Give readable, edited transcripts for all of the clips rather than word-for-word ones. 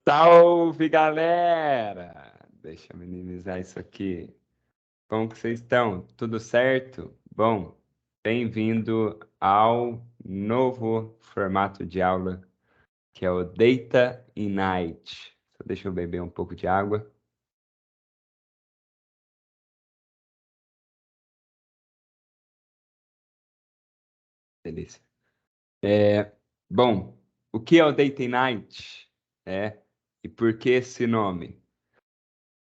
Salve, galera! Deixa eu minimizar isso aqui. Como que vocês estão? Tudo certo? Bom, bem-vindo ao novo formato de aula, que é o Data Night. Só deixa eu beber um pouco de água. Delícia. Bom, o que é o Data Night? E por que esse nome?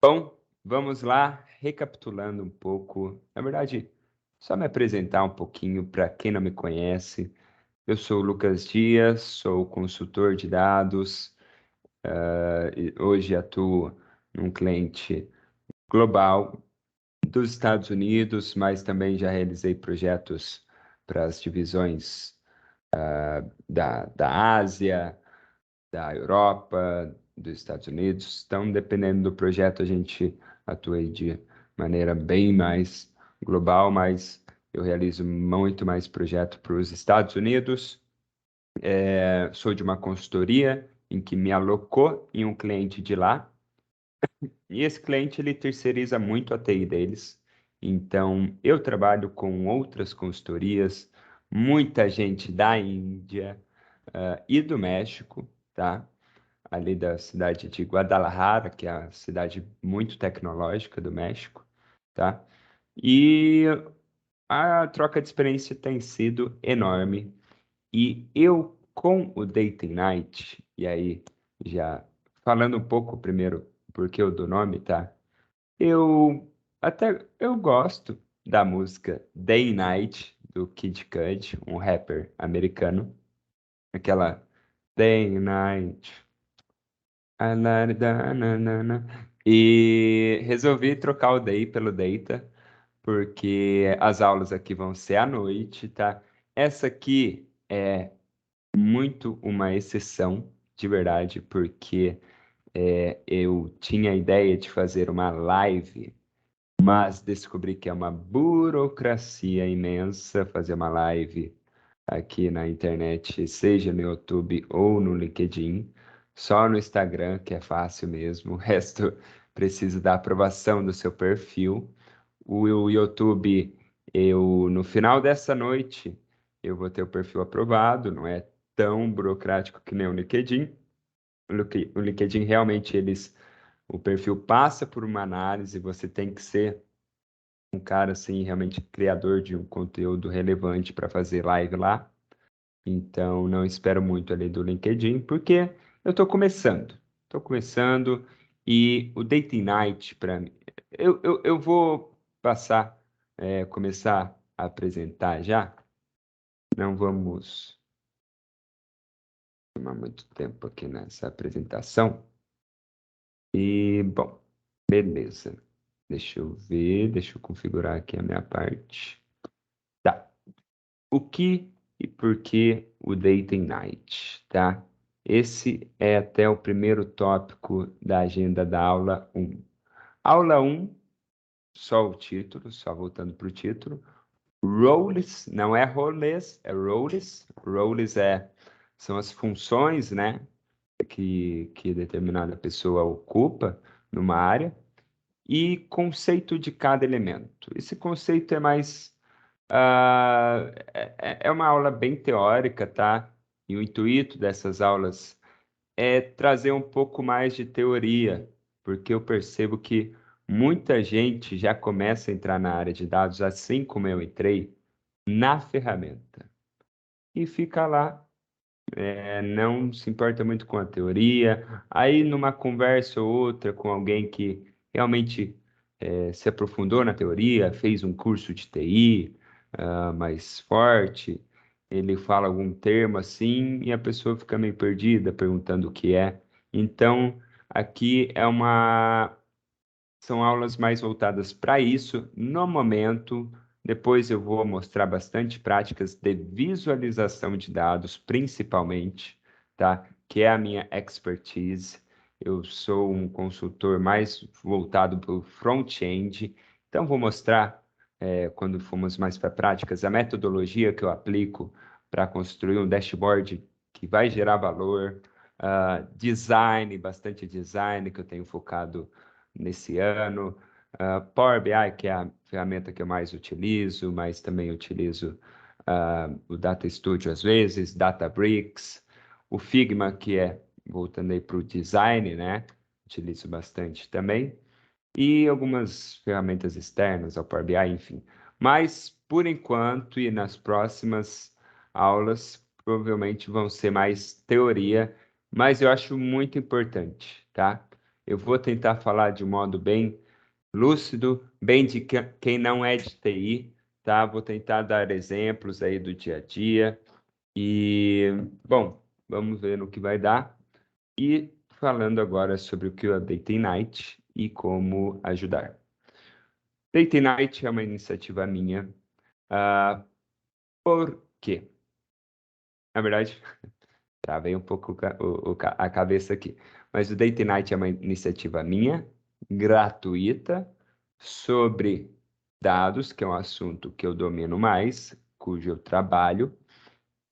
Bom, vamos lá, recapitulando um pouco. Na verdade, só me apresentar um pouquinho para quem não me conhece. Eu sou o Lucas Dias, sou consultor de dados. E hoje atuo num cliente global dos Estados Unidos, mas também já realizei projetos para as divisões da Ásia, da Europa, dos Estados Unidos. Então, dependendo do projeto, a gente atua aí de maneira bem mais global, mas eu realizo muito mais projeto para os Estados Unidos. Sou de uma consultoria em que me alocou em um cliente de lá, e esse cliente ele terceiriza muito a TI deles. Então, eu trabalho com outras consultorias, muita gente da Índia, e do México, tá? Ali da cidade de Guadalajara, que é a cidade muito tecnológica do México, tá? E a troca de experiência tem sido enorme. E eu, com o Date Night, e aí já falando um pouco primeiro porque eu dou nome, tá? Eu gosto da música Day Night do Kid Cudi, um rapper americano, aquela Day Night. Alardananana. E resolvi trocar o Day pelo Data, porque as aulas aqui vão ser à noite, tá? Essa aqui é muito uma exceção, de verdade, porque eu tinha a ideia de fazer uma live, mas descobri que é uma burocracia imensa fazer uma live aqui na internet, seja no YouTube ou no LinkedIn, só no Instagram, que é fácil mesmo, o resto precisa da aprovação do seu perfil. O YouTube, no final dessa noite, eu vou ter o perfil aprovado, não é tão burocrático que nem o LinkedIn. O LinkedIn realmente o perfil passa por uma análise, você tem que ser um cara assim realmente criador de um conteúdo relevante para fazer live lá. Então, não espero muito ali do LinkedIn, porque eu estou começando, e o Dating Night, para mim, eu vou começar a apresentar já, não vamos tomar muito tempo aqui nessa apresentação, e, bom, beleza, deixa eu ver, deixa eu configurar aqui a minha parte. Tá. O que e por que o Dating Night, tá? Esse é até o primeiro tópico da agenda da aula 1. Aula 1, só o título, só voltando para o título. Roles, não é roles, é roles. Roles são as funções, né, que determinada pessoa ocupa numa área. E conceito de cada elemento. Esse conceito é mais é uma aula bem teórica, tá? E o intuito dessas aulas é trazer um pouco mais de teoria, porque eu percebo que muita gente já começa a entrar na área de dados, assim como eu entrei, na ferramenta. E fica lá, não se importa muito com a teoria. Aí, numa conversa ou outra com alguém que realmente se aprofundou na teoria, fez um curso de TI, mais forte, ele fala algum termo assim e a pessoa fica meio perdida, perguntando o que é. Então, aqui são aulas mais voltadas para isso no momento. Depois eu vou mostrar bastante práticas de visualização de dados, principalmente, tá? Que é a minha expertise. Eu sou um consultor mais voltado para o front-end. Então, vou mostrar, quando formos mais para práticas, a metodologia que eu aplico para construir um dashboard que vai gerar valor, design, bastante design que eu tenho focado nesse ano. Power BI, que é a ferramenta que eu mais utilizo, mas também utilizo o Data Studio às vezes, Databricks, o Figma, que é, voltando aí para o design, né? Utilizo bastante também. E algumas ferramentas externas ao Power BI, enfim. Mas, por enquanto, e nas próximas aulas, provavelmente vão ser mais teoria, mas eu acho muito importante, tá? Eu vou tentar falar de um modo bem lúcido, bem de quem não é de TI, tá? Vou tentar dar exemplos aí do dia a dia e, bom, vamos ver no que vai dar. E falando agora sobre o que é a Data Night e como ajudar. Date Night é uma iniciativa minha. Por quê? Na verdade, travei um pouco a cabeça aqui. Mas o Date Night é uma iniciativa minha, gratuita, sobre dados, que é um assunto que eu domino mais, cujo eu trabalho.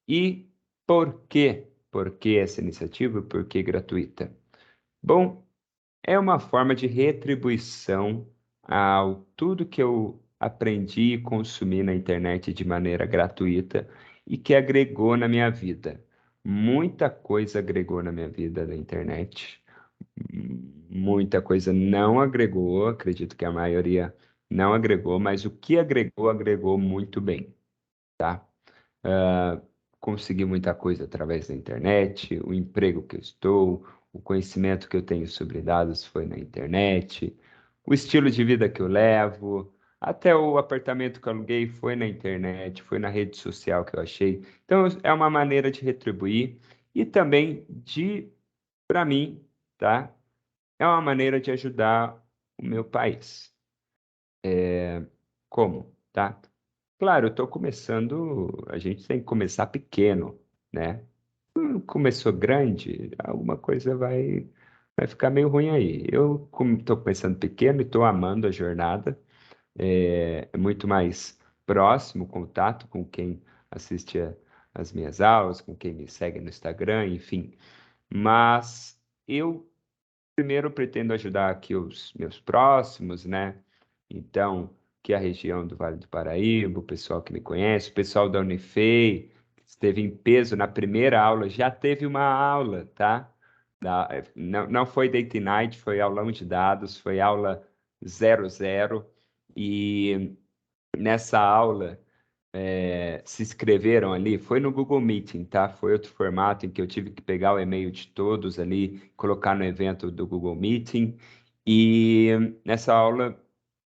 E por quê? Por que essa iniciativa? Por que gratuita? Bom, é uma forma de retribuição ao tudo que eu aprendi e consumi na internet de maneira gratuita e que agregou na minha vida. Muita coisa agregou na minha vida da internet, muita coisa não agregou, acredito que a maioria não agregou, mas o que agregou, agregou muito bem, tá? Consegui muita coisa através da internet, o emprego que eu estou, o conhecimento que eu tenho sobre dados foi na internet, o estilo de vida que eu levo, até o apartamento que eu aluguei foi na internet, foi na rede social que eu achei. Então, é uma maneira de retribuir e também de, para mim, tá? É uma maneira de ajudar o meu país. Como, tá? Claro, eu estou começando, a gente tem que começar pequeno, né? Começou grande, alguma coisa vai ficar meio ruim aí. Eu, como estou começando pequeno e estou amando a jornada, é muito mais próximo o contato com quem assiste as minhas aulas, com quem me segue no Instagram, enfim. Mas eu primeiro pretendo ajudar aqui os meus próximos, né? Então, que é a região do Vale do Paraíba, o pessoal que me conhece, o pessoal da Unifei, que esteve em peso na primeira aula, já teve uma aula, tá? Não foi Date Night, foi aulão de dados, foi aula 00, e nessa aula se inscreveram ali, foi no Google Meeting, tá? Foi outro formato em que eu tive que pegar o e-mail de todos ali, colocar no evento do Google Meeting. E nessa aula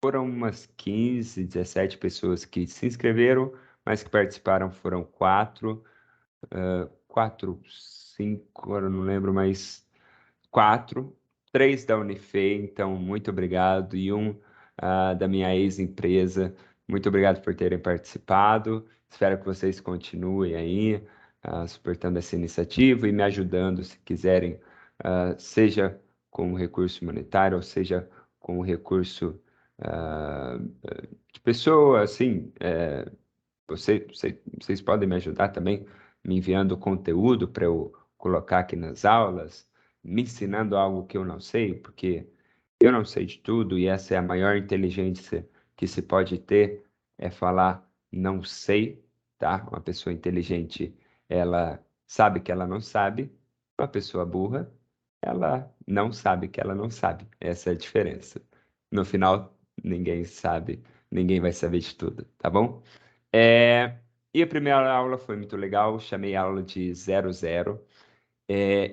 foram umas 15, 17 pessoas que se inscreveram, mas que participaram foram quatro, cinco, agora eu não lembro, mas quatro, três da Unifei, então muito obrigado, e da minha ex-empresa. Muito obrigado por terem participado. Espero que vocês continuem aí, suportando essa iniciativa e me ajudando se quiserem, seja com o recurso monetário, ou seja com o recurso ah, de pessoa, assim, vocês podem me ajudar também me enviando conteúdo para eu colocar aqui nas aulas, me ensinando algo que eu não sei, porque eu não sei de tudo e essa é a maior inteligência que se pode ter, é falar não sei, tá? Uma pessoa inteligente, ela sabe que ela não sabe, uma pessoa burra, ela não sabe que ela não sabe. Essa é a diferença. No final, ninguém sabe, ninguém vai saber de tudo, tá bom? E a primeira aula foi muito legal, chamei a aula de 00.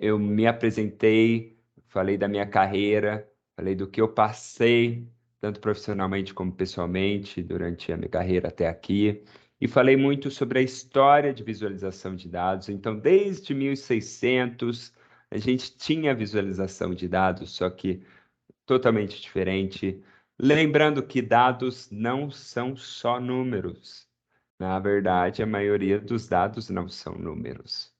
Eu me apresentei, falei da minha carreira, falei do que eu passei, tanto profissionalmente como pessoalmente, durante a minha carreira até aqui, e falei muito sobre a história de visualização de dados. Então, desde 1600, a gente tinha visualização de dados, só que totalmente diferente. Lembrando que dados não são só números. Na verdade, a maioria dos dados não são números,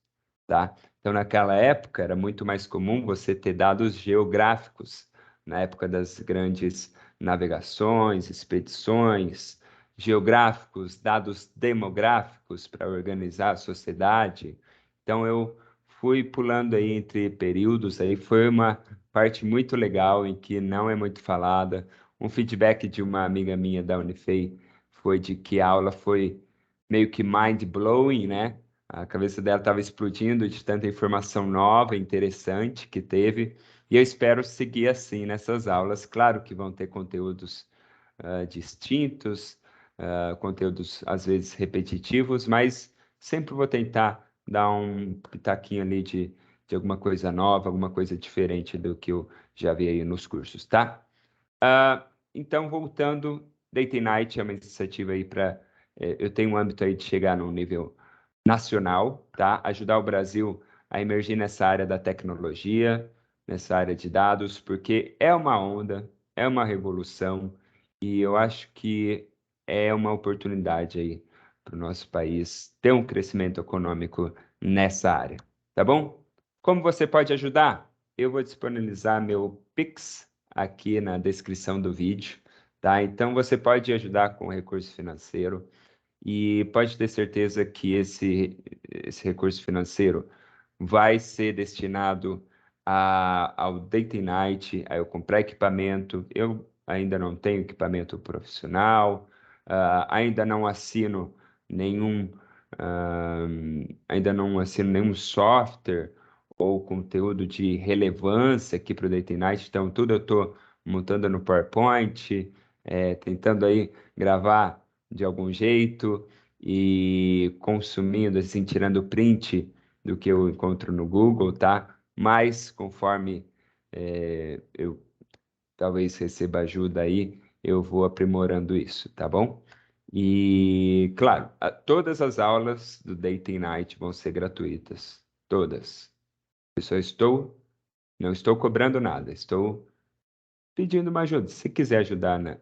tá? Então, naquela época, era muito mais comum você ter dados geográficos, na época das grandes navegações, expedições, geográficos, dados demográficos para organizar a sociedade. Então, eu fui pulando aí entre períodos, aí foi uma parte muito legal em que não é muito falada. Um feedback de uma amiga minha da Unifei foi de que a aula foi meio que mind-blowing, né? A cabeça dela estava explodindo de tanta informação nova, interessante que teve. E eu espero seguir assim nessas aulas. Claro que vão ter conteúdos distintos, conteúdos às vezes repetitivos, mas sempre vou tentar dar um pitaquinho ali de alguma coisa nova, alguma coisa diferente do que eu já vi aí nos cursos, tá? Então, voltando, Data Night é uma iniciativa aí para. Eu tenho um âmbito aí de chegar num nível nacional, tá? Ajudar o Brasil a emergir nessa área da tecnologia, nessa área de dados, porque é uma onda, é uma revolução, e eu acho que é uma oportunidade aí para o nosso país ter um crescimento econômico nessa área, tá bom? Como você pode ajudar? Eu vou disponibilizar meu Pix aqui na descrição do vídeo, tá? Então você pode ajudar com recurso financeiro e pode ter certeza que esse recurso financeiro vai ser destinado ao Date Night, a eu comprar equipamento. Eu ainda não tenho equipamento profissional, ainda não assino nenhum, ah, ainda não assino nenhum software ou conteúdo de relevância aqui para o Date Night, então tudo eu estou montando no PowerPoint, tentando aí gravar de algum jeito e consumindo, assim, tirando print do que eu encontro no Google, tá? Mas conforme eu talvez receba ajuda aí, eu vou aprimorando isso, tá bom? E, claro, todas as aulas do Dating Night vão ser gratuitas, todas. Eu só não estou cobrando nada, estou pedindo uma ajuda. Se quiser ajudar, né,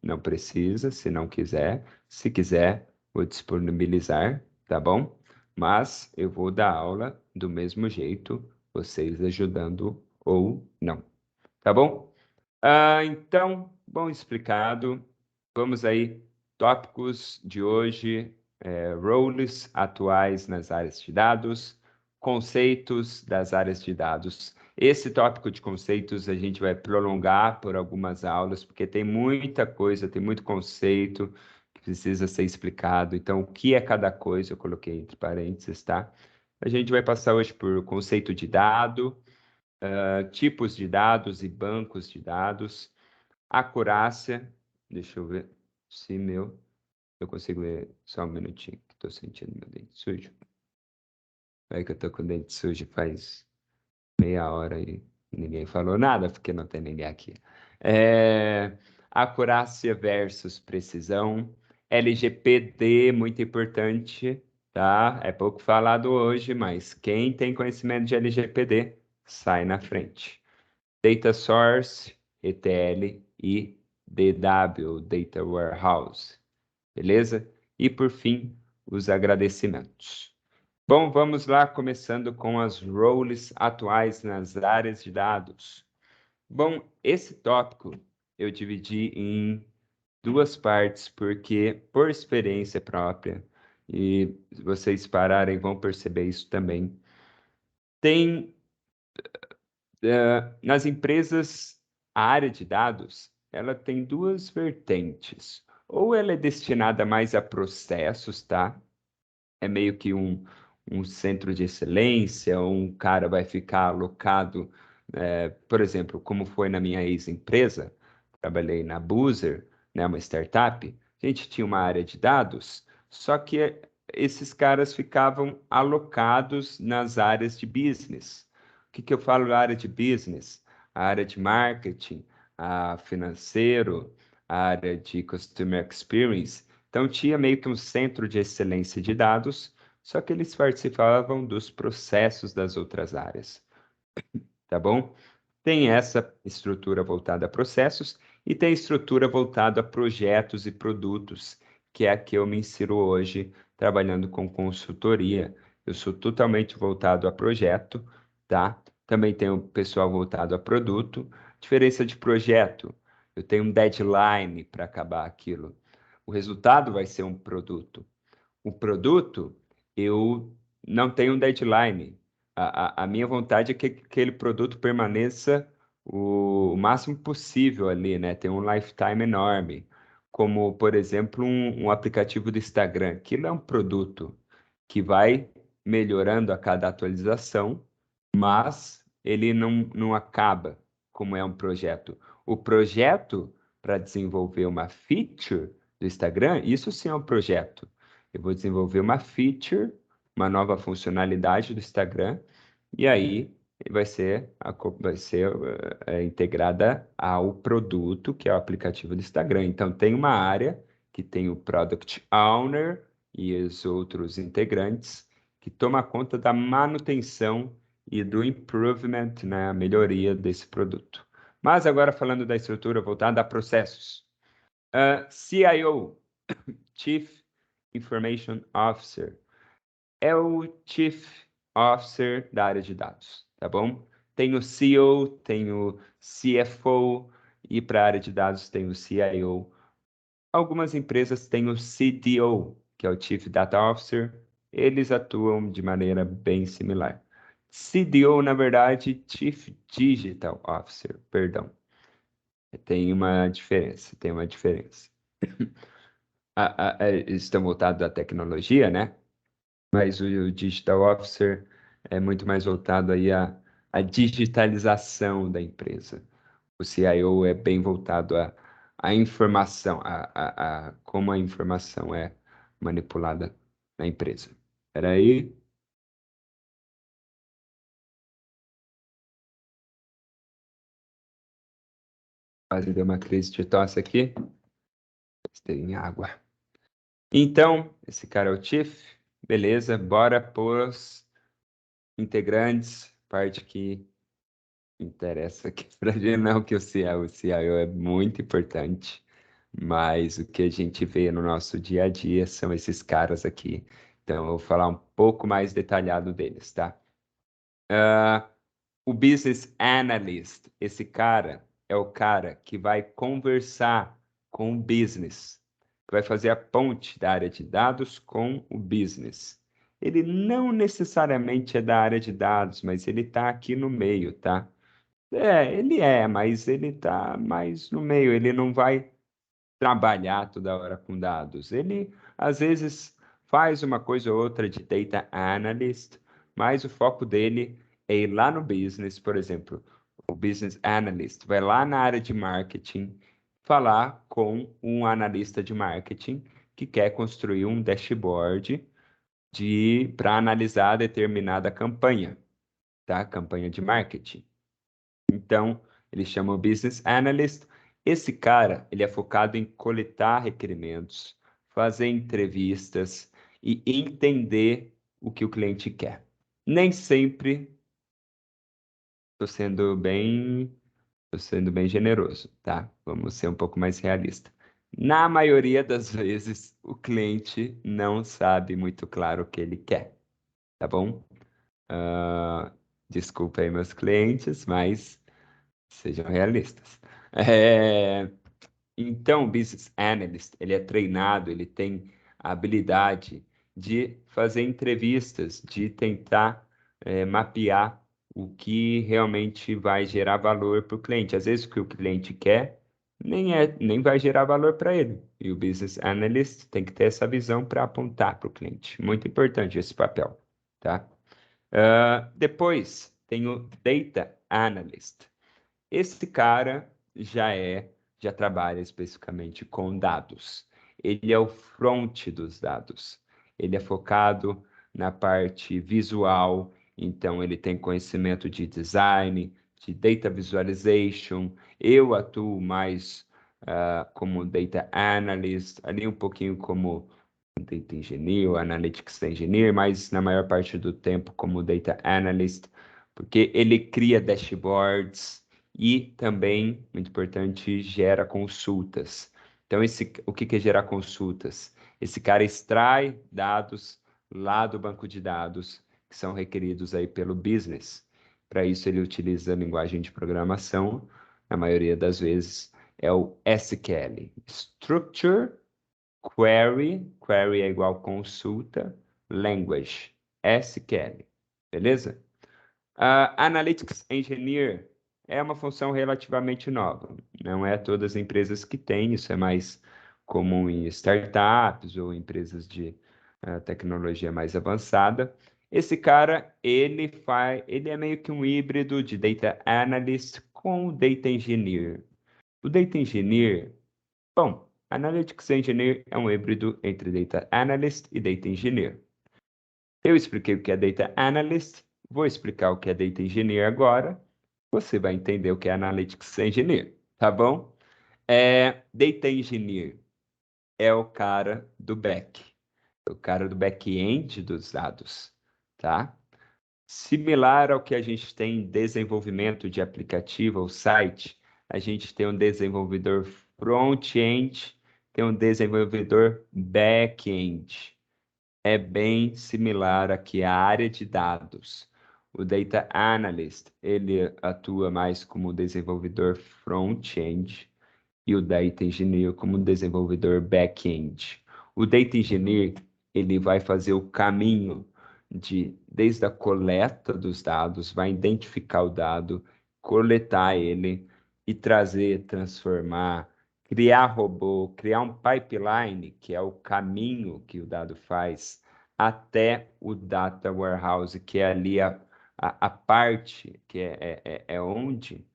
não precisa, se não quiser. Se quiser, vou disponibilizar, tá bom? Mas eu vou dar aula do mesmo jeito, vocês ajudando ou não, tá bom? Então, bom explicado. Vamos aí, tópicos de hoje, roles atuais nas áreas de dados, conceitos das áreas de dados. Esse tópico de conceitos a gente vai prolongar por algumas aulas, porque tem muita coisa, tem muito conceito que precisa ser explicado. Então, o que é cada coisa? Eu coloquei entre parênteses, tá? A gente vai passar hoje por conceito de dado, tipos de dados e bancos de dados, acurácia, deixa eu ver se eu consigo ver só um minutinho, que estou sentindo meu dente sujo. É que eu tô com o dente sujo faz meia hora e ninguém falou nada, porque não tem ninguém aqui. Acurácia versus precisão. LGPD, muito importante, tá? É pouco falado hoje, mas quem tem conhecimento de LGPD, sai na frente. Data Source, ETL e DW, Data Warehouse, beleza? E por fim, os agradecimentos. Bom, vamos lá, começando com as roles atuais nas áreas de dados. Bom, esse tópico eu dividi em duas partes, porque por experiência própria, e se vocês pararem vão perceber isso também, tem nas empresas, a área de dados, ela tem duas vertentes. Ou ela é destinada mais a processos, tá? É meio que um centro de excelência, ou um cara vai ficar alocado, por exemplo, como foi na minha ex-empresa, trabalhei na Boozer, né, uma startup, a gente tinha uma área de dados, só que esses caras ficavam alocados nas áreas de business. O que que eu falo da área de business? A área de marketing, a financeiro, a área de customer experience. Então, tinha meio que um centro de excelência de dados, só que eles participavam dos processos das outras áreas, tá bom? Tem essa estrutura voltada a processos e tem estrutura voltada a projetos e produtos, que é a que eu me insiro hoje, trabalhando com consultoria. Eu sou totalmente voltado a projeto, tá? Também tenho pessoal voltado a produto. Diferença de projeto, eu tenho um deadline para acabar aquilo. O resultado vai ser um produto. O produto, eu não tenho um deadline. A minha vontade é que aquele produto permaneça o máximo possível ali, né? Tem um lifetime enorme, como, por exemplo, um aplicativo do Instagram. Aquilo é um produto que vai melhorando a cada atualização, mas ele não acaba como é um projeto. O projeto para desenvolver uma feature do Instagram, isso sim é um projeto. Eu vou desenvolver uma feature, uma nova funcionalidade do Instagram, e aí vai ser integrada ao produto, que é o aplicativo do Instagram. Então, tem uma área que tem o Product Owner e os outros integrantes que toma conta da manutenção e do improvement, né, a melhoria desse produto. Mas agora falando da estrutura voltada a processos. CIO, Chief Information Officer, é o Chief Officer da área de dados, tá bom? Tem o CEO, tem o CFO e para a área de dados tem o CIO. Algumas empresas têm o CDO, que é o Chief Data Officer. Eles atuam de maneira bem similar. CDO, na verdade, Chief Digital Officer, perdão. Tem uma diferença. Eles estão voltados à tecnologia, né? Mas o Digital Officer é muito mais voltado aí à digitalização da empresa. O CIO é bem voltado à informação, a como a informação é manipulada na empresa. Espera aí, quase deu uma crise de tosse aqui. Tem água. Então, esse cara é o Chief. Beleza, bora pros integrantes, parte que interessa aqui pra gente, não que o CIO é muito importante, mas o que a gente vê no nosso dia a dia são esses caras aqui. Então, eu vou falar um pouco mais detalhado deles, tá? O Business Analyst, esse cara é o cara que vai conversar com o business, que vai fazer a ponte da área de dados com o business. Ele não necessariamente é da área de dados, mas ele está aqui no meio, tá? Ele é, mas ele tá mais no meio, ele não vai trabalhar toda hora com dados. Ele, às vezes, faz uma coisa ou outra de data analyst, mas o foco dele é ir lá no business, por exemplo, o business analyst vai lá na área de marketing falar com um analista de marketing que quer construir um dashboard para analisar determinada campanha, tá? Campanha de marketing. Então, ele chama o Business Analyst. Esse cara, ele é focado em coletar requerimentos, fazer entrevistas e entender o que o cliente quer. Nem sempre estou sendo bem generoso, tá? Vamos ser um pouco mais realista. Na maioria das vezes, o cliente não sabe muito claro o que ele quer, tá bom? Ah, desculpa aí, meus clientes, mas sejam realistas. É, então, o Business Analyst, ele é treinado, ele tem a habilidade de fazer entrevistas, de tentar mapear o que realmente vai gerar valor para o cliente. Às vezes, o que o cliente quer nem vai gerar valor para ele. E o Business Analyst tem que ter essa visão para apontar para o cliente. Muito importante esse papel, tá? Depois, tem o Data Analyst. Esse cara já trabalha especificamente com dados. Ele é o front dos dados. Ele é focado na parte visual, então ele tem conhecimento de design, de data visualization. Eu atuo mais como data analyst, ali um pouquinho como data engineer, analytics engineer, mas na maior parte do tempo como data analyst, porque ele cria dashboards e também, muito importante, gera consultas. Então, o que é gerar consultas? Esse cara extrai dados lá do banco de dados que são requeridos aí pelo business. Para isso, ele utiliza a linguagem de programação, na maioria das vezes, é o SQL, Structure Query é igual consulta, language, SQL, beleza? Analytics Engineer é uma função relativamente nova. Não é todas as empresas que têm, isso é mais comum em startups ou empresas de tecnologia mais avançada. Esse cara, ele é meio que um híbrido de Data Analyst com Data Engineer. O Data Engineer, bom, Analytics Engineer é um híbrido entre Data Analyst e Data Engineer. Eu expliquei o que é Data Analyst, vou explicar o que é Data Engineer agora. Você vai entender o que é Analytics Engineer, tá bom? Data Engineer é o cara do back, o cara do back-end dos dados, tá? Similar ao que a gente tem em desenvolvimento de aplicativo ou site, a gente tem um desenvolvedor front-end, tem um desenvolvedor back-end. É bem similar aqui à área de dados. O Data Analyst, ele atua mais como desenvolvedor front-end e o Data Engineer como desenvolvedor back-end. O Data Engineer, ele vai fazer o caminho desde a coleta dos dados, vai identificar o dado, coletar ele e trazer, transformar, criar robô, criar um pipeline, que é o caminho que o dado faz, até o data warehouse, que é ali a parte que é onde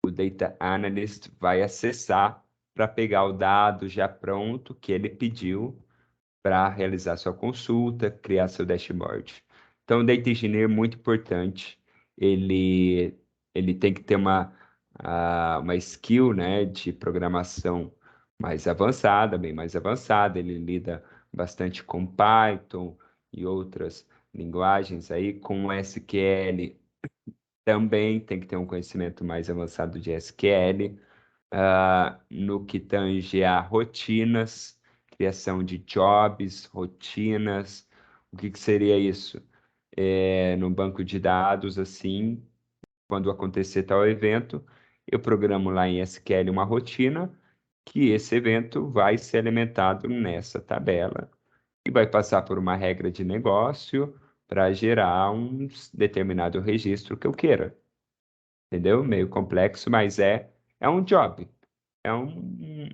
o data analyst vai acessar para pegar o dado já pronto que ele pediu para realizar sua consulta, criar seu dashboard. Então, o data engineer é muito importante. Ele, ele tem que ter uma skill, né, de programação mais avançada, bem mais avançada. Ele lida bastante com Python e outras linguagens aí, com SQL também tem que ter um conhecimento mais avançado de SQL, no que tange a rotinas, criação de jobs, rotinas. O que seria isso? No banco de dados, assim, quando acontecer tal evento, eu programo lá em SQL uma rotina que esse evento vai ser alimentado nessa tabela e vai passar por uma regra de negócio para gerar um determinado registro que eu queira. Entendeu? Meio complexo, mas é um job.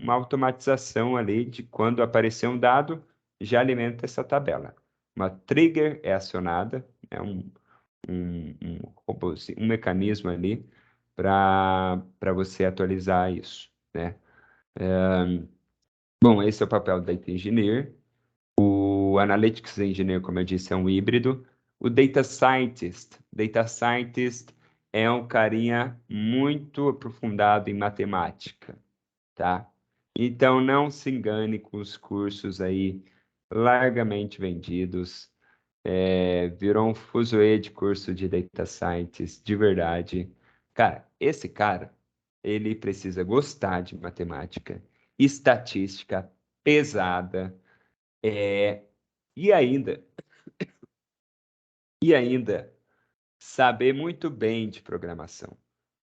Uma automatização ali de quando aparecer um dado, já alimenta essa tabela. Uma trigger é acionada, é um mecanismo ali para você atualizar isso, né? Bom, esse é o papel do Data Engineer. O Analytics Engineer, como eu disse, é um híbrido. O Data Scientist é um carinha muito aprofundado em matemática, tá? Então não se engane com os cursos aí largamente vendidos. Virou um fuzuê de curso de Data Scientist, de verdade. Cara, esse cara, ele precisa gostar de matemática, estatística pesada, é, e ainda, e ainda saber muito bem de programação.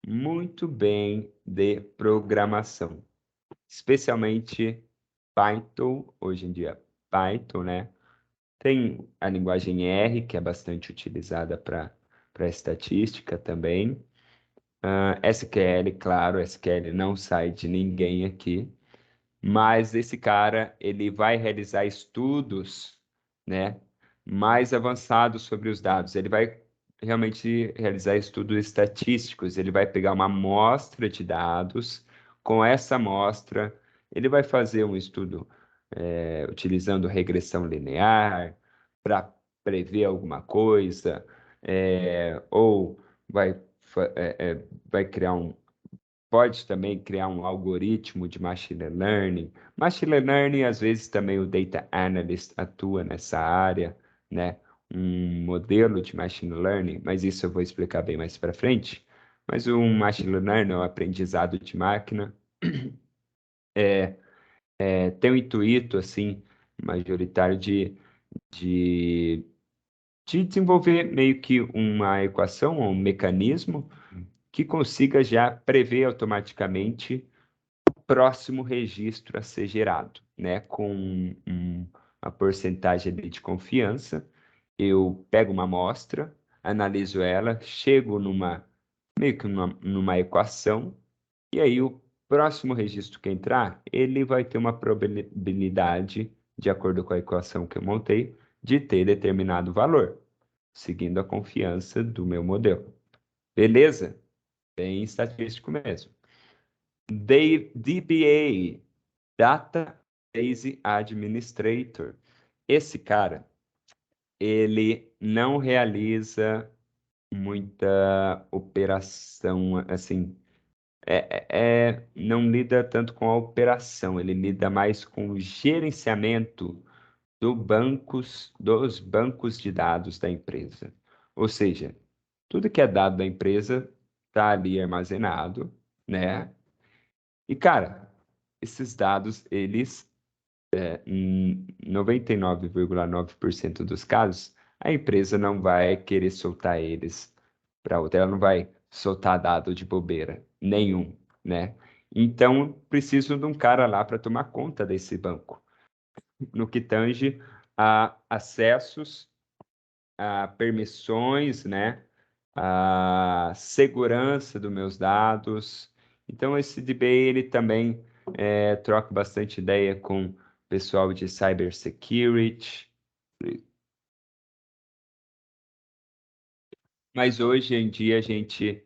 Muito bem de programação. Especialmente Python, hoje em dia Python, né? Tem a linguagem R, que é bastante utilizada para estatística também. SQL, claro, SQL não sai de ninguém aqui. Mas esse cara, ele vai realizar estudos, né, mais avançados sobre os dados. Ele vai realmente realizar estudos estatísticos. Ele vai pegar uma amostra de dados. Com essa amostra, ele vai fazer um estudo utilizando regressão linear para prever alguma coisa, ou vai, vai criar pode também criar um algoritmo de machine learning. Machine learning, às vezes, também o data analyst atua nessa área, né? Um modelo de machine learning, mas isso eu vou explicar bem mais para frente. Mas o machine learning, o aprendizado de máquina, tem o intuito, assim, majoritário de, de desenvolver meio que uma equação, um mecanismo que consiga já prever automaticamente próximo registro a ser gerado, né? Com uma porcentagem ali de confiança, eu pego uma amostra, analiso ela, chego meio que numa equação, e aí o próximo registro que entrar, ele vai ter uma probabilidade, de acordo com a equação que eu montei, de ter determinado valor, seguindo a confiança do meu modelo. Beleza? Bem estatístico mesmo. DBA, Database Administrator. Esse cara, ele não realiza muita operação, assim, não lida tanto com a operação, ele lida mais com o gerenciamento dos bancos de dados da empresa. Ou seja, tudo que é dado da empresa está ali armazenado, né? E, cara, esses dados, eles, em 99,9% dos casos, a empresa não vai querer soltar eles para outra, ela não vai soltar dado de bobeira, nenhum, né? Então, preciso de um cara lá para tomar conta desse banco, no que tange a acessos, a permissões, né? A segurança dos meus dados. Então, esse DBA, ele também troca bastante ideia com o pessoal de cybersecurity. Mas hoje em dia a gente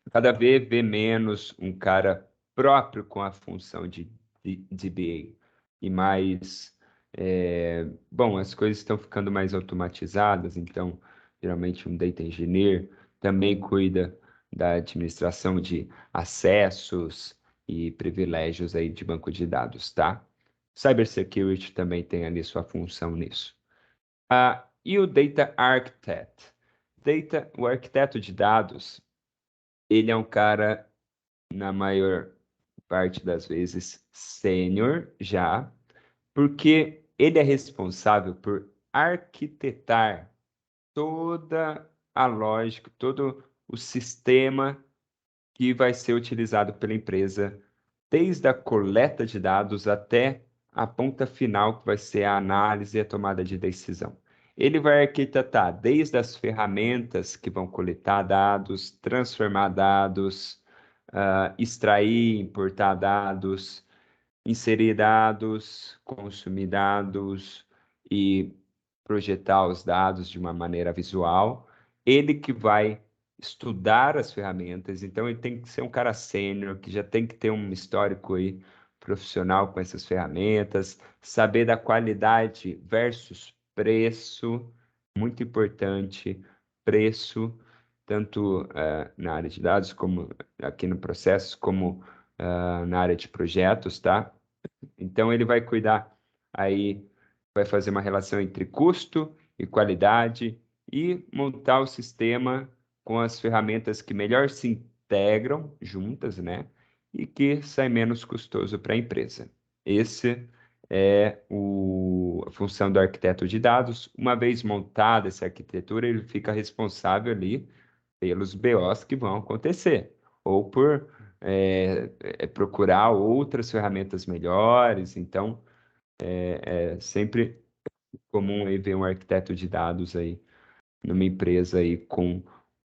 cada vez vê menos um cara próprio com a função de DBA e mais bom, as coisas estão ficando mais automatizadas, então geralmente um data engineer também cuida da administração de acessos e privilégios aí de banco de dados, tá? Cybersecurity também tem ali sua função nisso. E o Data Architect? O arquiteto de dados, ele é um cara, na maior parte das vezes, sênior já, porque ele é responsável por arquitetar toda a lógica, todo o sistema que vai ser utilizado pela empresa, desde a coleta de dados até a ponta final, que vai ser a análise e a tomada de decisão. Ele vai arquitetar desde as ferramentas que vão coletar dados, transformar dados, extrair, importar dados, inserir dados, consumir dados e projetar os dados de uma maneira visual. Ele que vai estudar as ferramentas, então ele tem que ser um cara sênior, que já tem que ter um histórico aí profissional com essas ferramentas, saber da qualidade versus preço, muito importante, preço, tanto na área de dados, como aqui no processo, como na área de projetos, tá? Então, ele vai cuidar aí, vai fazer uma relação entre custo e qualidade e montar o sistema com as ferramentas que melhor se integram juntas, né? E que sai menos custoso para a empresa. Esse é a função do arquiteto de dados. Uma vez montada essa arquitetura, ele fica responsável ali pelos BOs que vão acontecer, ou por procurar outras ferramentas melhores. Então, é sempre comum aí ver um arquiteto de dados aí numa empresa aí com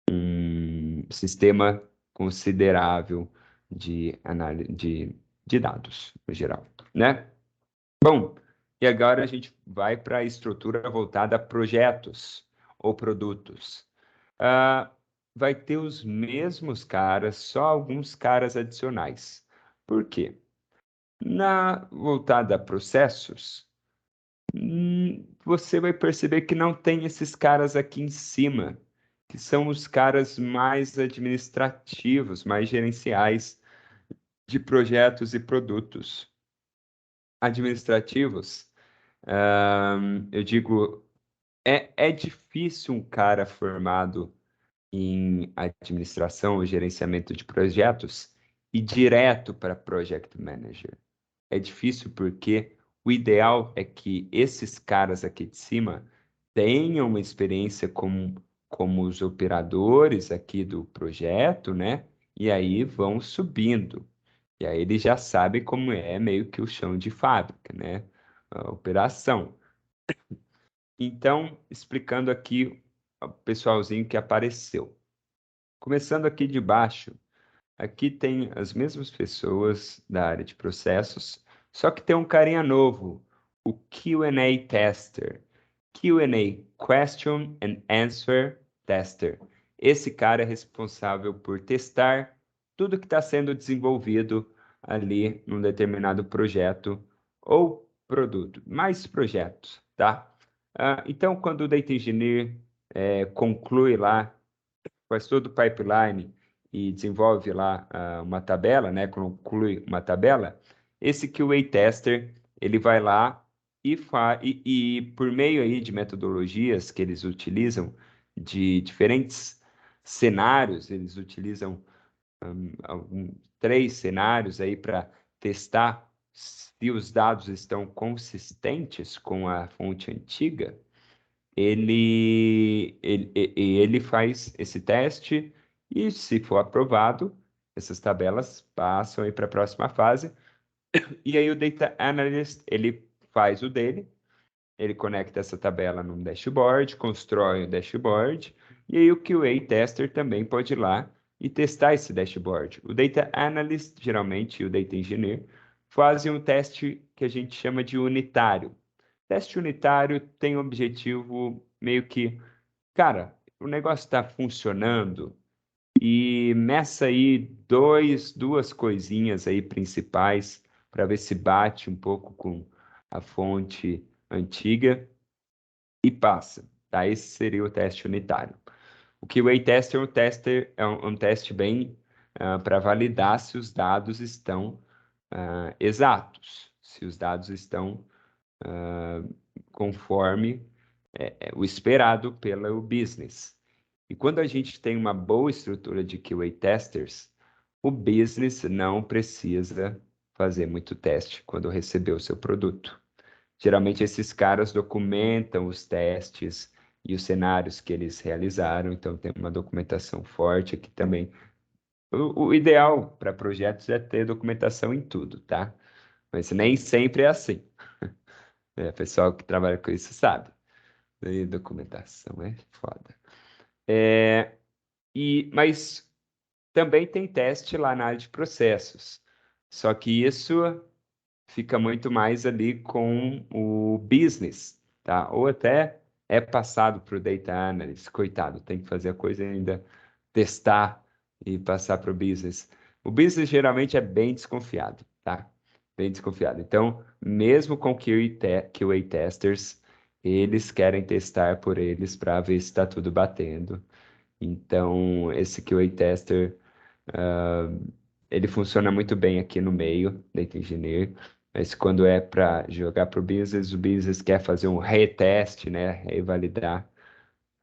um sistema considerável de análise de dados, no geral, né? Bom, e agora a gente vai para a estrutura voltada a projetos ou produtos. Ah, vai ter os mesmos caras, só alguns caras adicionais. Por quê? Na voltada a processos, você vai perceber que não tem esses caras aqui em cima, que são os caras mais administrativos, mais gerenciais de projetos e produtos. Administrativos, eu digo, é difícil um cara formado em administração ou gerenciamento de projetos e direto para Project Manager. É difícil porque o ideal é que esses caras aqui de cima tenham uma experiência como os operadores aqui do projeto, né? E aí vão subindo. E aí eles já sabem como é meio que o chão de fábrica, né? A operação. Então, explicando aqui o pessoalzinho que apareceu. Começando aqui de baixo, aqui tem as mesmas pessoas da área de processos, só que tem um carinha novo, o Q&A Tester. Q&A, Question and Answer Tester. Esse cara é responsável por testar tudo que está sendo desenvolvido ali num determinado projeto ou produto, mais projetos, tá? Então, quando o Data Engineer conclui lá, faz todo o pipeline e desenvolve lá uma tabela, né? Conclui uma tabela, esse QA Tester, ele vai lá e por meio aí de metodologias que eles utilizam, de diferentes cenários, eles utilizam três cenários aí para testar se os dados estão consistentes com a fonte antiga, ele faz esse teste e, se for aprovado, essas tabelas passam aí para a próxima fase. E aí o Data Analyst, ele faz o dele, ele conecta essa tabela num dashboard, constrói o dashboard, e aí o QA Tester também pode ir lá e testar esse dashboard. O Data Analyst, geralmente, e o Data Engineer, fazem um teste que a gente chama de unitário. Teste unitário tem o objetivo meio que, cara, o negócio está funcionando e meça aí duas coisinhas aí principais para ver se bate um pouco com a fonte antiga e passa, tá? Esse seria o teste unitário. O QA tester, é um teste bem para validar se os dados estão exatos, se os dados estão conforme o esperado pelo business. E quando a gente tem uma boa estrutura de QA testers, o business não precisa fazer muito teste quando receber o seu produto. Geralmente esses caras documentam os testes e os cenários que eles realizaram, então tem uma documentação forte aqui também. O ideal para projetos é ter documentação em tudo, tá? Mas nem sempre é assim. O pessoal que trabalha com isso sabe. E documentação é foda. Mas também tem teste lá na área de processos. Só que isso fica muito mais ali com o business, tá? Ou até é passado para o data analyst. Coitado, tem que fazer a coisa ainda, testar e passar para o business. O business geralmente é bem desconfiado, tá? Bem desconfiado. Então, mesmo com QA testers, eles querem testar por eles para ver se está tudo batendo. Então, esse QA tester, ele funciona muito bem aqui no meio, Data Engineer, mas quando é para jogar para o business quer fazer um reteste, né, revalidar,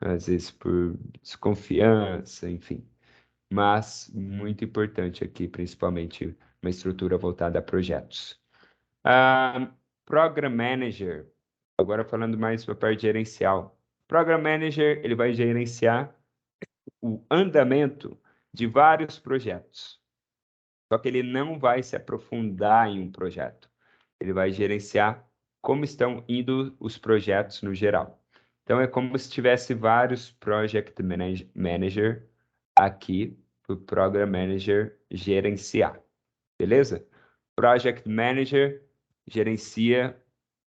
às vezes por desconfiança, enfim. Mas muito importante aqui, principalmente uma estrutura voltada a projetos. Ah, Program Manager, agora falando mais para a parte gerencial. Program Manager, ele vai gerenciar o andamento de vários projetos. Só que ele não vai se aprofundar em um projeto. Ele vai gerenciar como estão indo os projetos no geral. Então, é como se tivesse vários Project Manager aqui para o Program Manager gerenciar. Beleza? Project Manager gerencia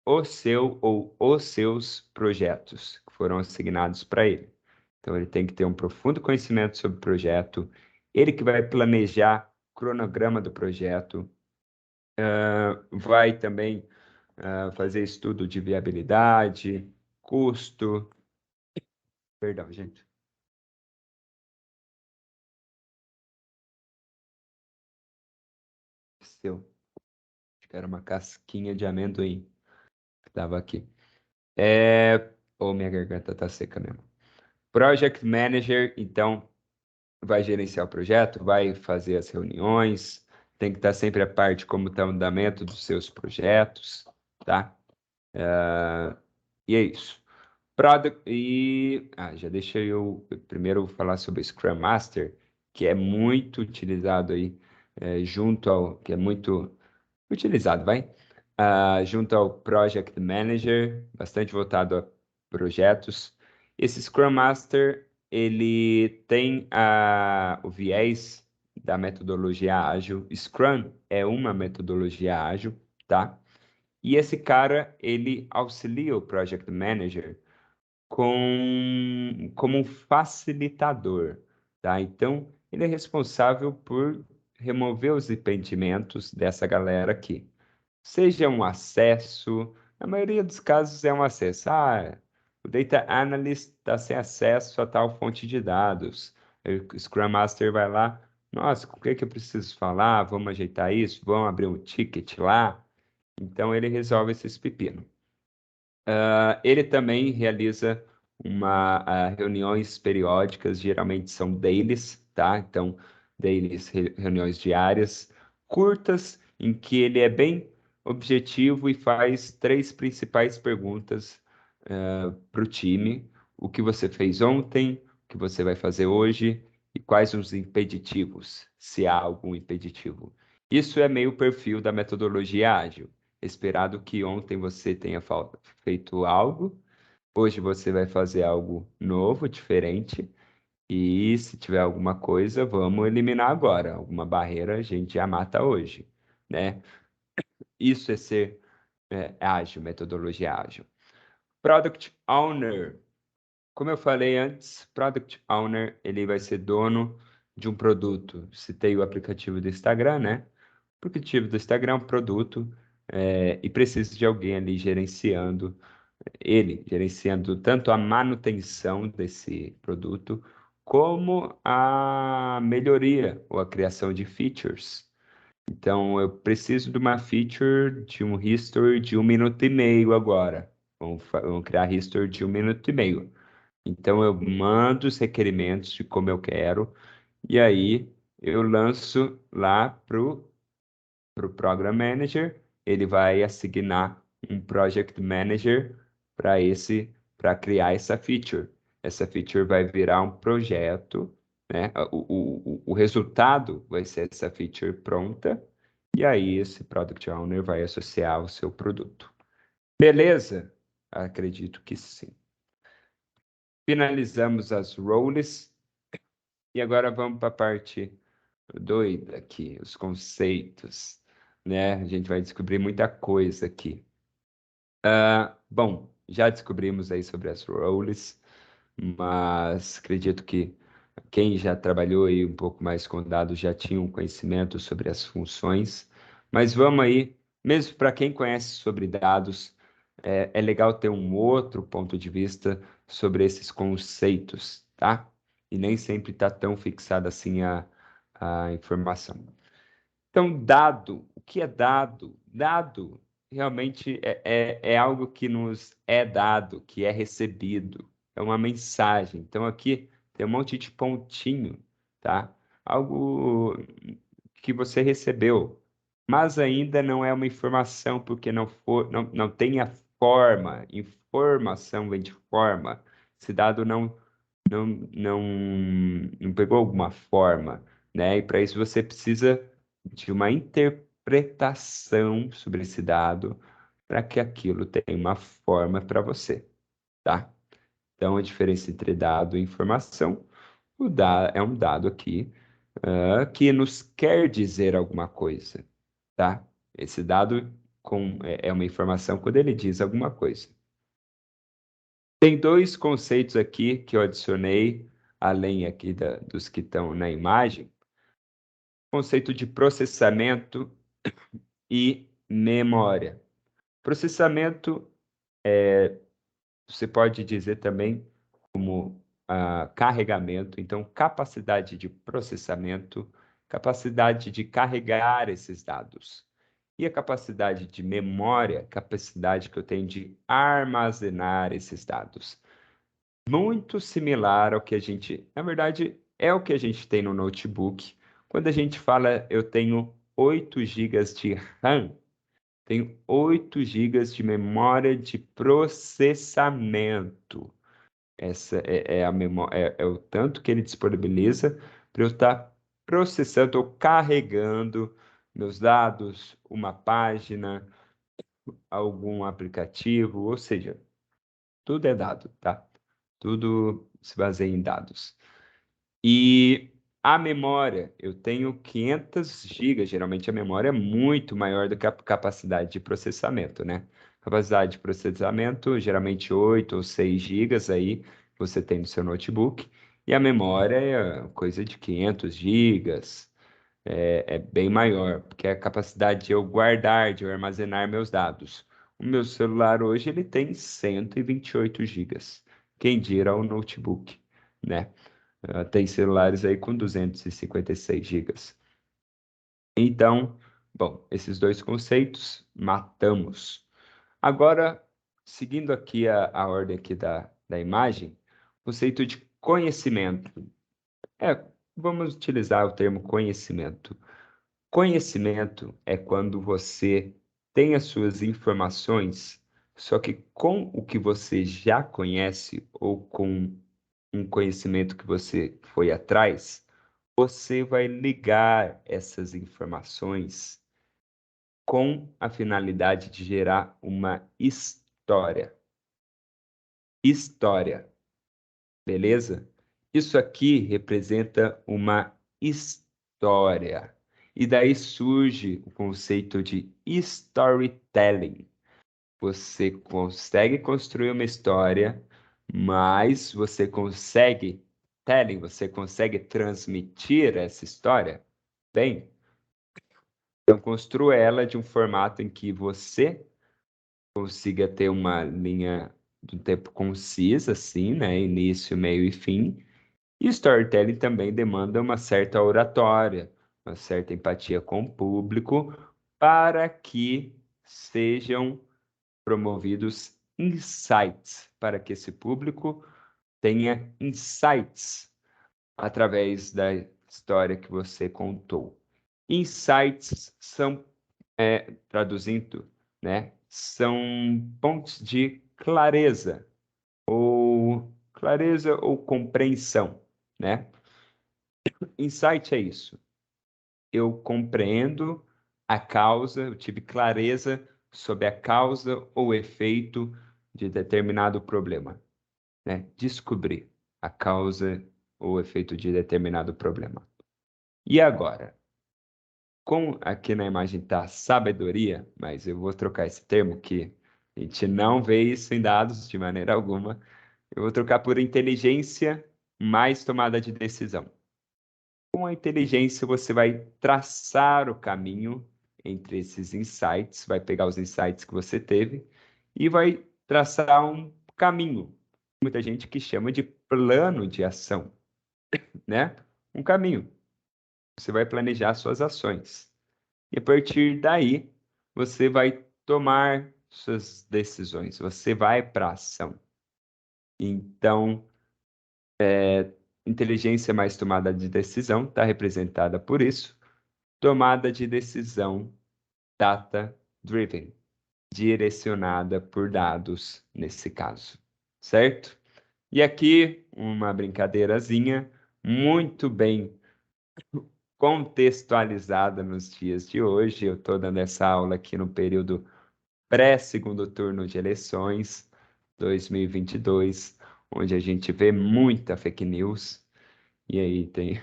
o seu ou os seus projetos que foram assignados para ele. Então, ele tem que ter um profundo conhecimento sobre o projeto, ele que vai planejar o cronograma do projeto, vai também fazer estudo de viabilidade, custo. Perdão, gente. Seu. Acho que era uma casquinha de amendoim que estava aqui. Minha garganta tá seca mesmo. Project Manager, então, vai gerenciar o projeto, vai fazer as reuniões, tem que estar sempre a par de como está o andamento dos seus projetos, tá? E é isso. Já deixa eu primeiro falar sobre o Scrum Master, que é muito utilizado aí, que é muito utilizado, vai? Junto ao Project Manager, bastante voltado a projetos. Esse Scrum Master, ele tem o viés da metodologia ágil. Scrum é uma metodologia ágil, tá? E esse cara, ele auxilia o Project Manager como um facilitador, tá? Então, ele é responsável por remover os impedimentos dessa galera aqui. Seja um acesso, na maioria dos casos é um acesso. O Data Analyst está sem acesso a tal fonte de dados. Aí o Scrum Master vai lá, nossa, com o que que eu preciso falar? Vamos ajeitar isso? Vamos abrir um ticket lá? Então, ele resolve esses pepinos. Ele também realiza reuniões periódicas, geralmente são dailies, tá? Então, dailies, reuniões diárias, curtas, em que ele é bem objetivo e faz três principais perguntas para o time: o que você fez ontem, o que você vai fazer hoje e quais os impeditivos, se há algum impeditivo. Isso é meio perfil da metodologia ágil. Esperado que ontem você tenha feito algo, hoje você vai fazer algo novo, diferente, e se tiver alguma coisa, vamos eliminar agora. Alguma barreira a gente já mata hoje, né? Isso é ser ágil, metodologia ágil. Product Owner. Como eu falei antes, Product Owner, ele vai ser dono de um produto. Citei o aplicativo do Instagram, né? O aplicativo do Instagram é um produto e precisa de alguém ali gerenciando tanto a manutenção desse produto, como a melhoria ou a criação de features. Então, eu preciso de uma feature de um history de 1 minuto e meio agora. Vamos criar history de 1 minuto e meio. Então, eu mando os requerimentos de como eu quero, e aí eu lanço lá para o Program Manager, ele vai assignar um Project Manager para criar essa feature. Essa feature vai virar um projeto, né? O resultado vai ser essa feature pronta, e aí esse Product Owner vai associar ao seu produto. Beleza? Acredito que sim. Finalizamos as roles, e agora vamos para a parte doida aqui, os conceitos, né? A gente vai descobrir muita coisa aqui. Bom, já descobrimos aí sobre as roles, mas acredito que quem já trabalhou aí um pouco mais com dados já tinha um conhecimento sobre as funções. Mas vamos aí, mesmo para quem conhece sobre dados, é legal ter um outro ponto de vista sobre esses conceitos, tá? E nem sempre está tão fixada assim a informação. Então, dado, o que é dado? Dado realmente é algo que nos é dado, que é recebido, é uma mensagem. Então, aqui tem um monte de pontinho, tá? Algo que você recebeu, mas ainda não é uma informação, porque não tem a forma. Informação vem de forma. Esse dado não, não, não pegou alguma forma, né? E para isso você precisa de uma interpretação sobre esse dado para que aquilo tenha uma forma para você, tá? Então, a diferença entre dado e informação, é um dado aqui que nos quer dizer alguma coisa, tá? Esse dado é uma informação quando ele diz alguma coisa. Tem dois conceitos aqui que eu adicionei, além aqui dos que estão na imagem. Conceito de processamento e memória. Processamento, você pode dizer também como carregamento, então capacidade de processamento, capacidade de carregar esses dados. E a capacidade de memória, capacidade que eu tenho de armazenar esses dados. Muito similar ao que a gente, na verdade, é o que a gente tem no notebook. Quando a gente fala, eu tenho 8 gigas de RAM, tenho 8 gigas de memória de processamento. Essa é a memória, é o tanto que ele disponibiliza para eu estar processando ou carregando meus dados, uma página, algum aplicativo, ou seja, tudo é dado, tá? Tudo se baseia em dados. E a memória, eu tenho 500 gigas, geralmente a memória é muito maior do que a capacidade de processamento, né? Capacidade de processamento, geralmente 8 ou 6 gigas aí, você tem no seu notebook, e a memória é coisa de 500 gigas, é bem maior, porque é a capacidade de eu guardar, de eu armazenar meus dados. O meu celular hoje, ele tem 128 gigas, quem dirá o notebook, né? Tem celulares aí com 256 gigas. Então, bom, esses dois conceitos, matamos. Agora, seguindo aqui a ordem aqui da imagem, conceito de conhecimento. Vamos utilizar o termo conhecimento. Conhecimento é quando você tem as suas informações, só que com o que você já conhece ou com um conhecimento que você foi atrás, você vai ligar essas informações com a finalidade de gerar uma história. História, beleza? Isso aqui representa uma história. E daí surge o conceito de storytelling. Você consegue construir uma história, mas você consegue você consegue transmitir essa história? Bem, então construa ela de um formato em que você consiga ter uma linha do tempo concisa, assim, né? Início, meio e fim. E storytelling também demanda uma certa oratória, uma certa empatia com o público, para que sejam promovidos insights, para que esse público tenha insights através da história que você contou. Insights são, traduzindo, né, são pontos de clareza ou compreensão, né? Insight é isso. Eu compreendo a causa, eu tive clareza sobre a causa ou efeito de determinado problema, né? Descobrir a causa ou efeito de determinado problema. E agora? Aqui na imagem está sabedoria, mas eu vou trocar esse termo que a gente não vê isso em dados de maneira alguma. Eu vou trocar por inteligência mais tomada de decisão. Com a inteligência, você vai traçar o caminho entre esses insights, vai pegar os insights que você teve e vai traçar um caminho. Muita gente que chama de plano de ação, né? Um caminho. Você vai planejar suas ações. E a partir daí, você vai tomar suas decisões, você vai para a ação. Então, inteligência mais tomada de decisão está representada por isso. Tomada de decisão data-driven, direcionada por dados nesse caso, certo? E aqui uma brincadeirazinha muito bem contextualizada nos dias de hoje. Eu estou dando essa aula aqui no período pré-segundo turno de eleições 2022, onde a gente vê muita fake news. E aí tem,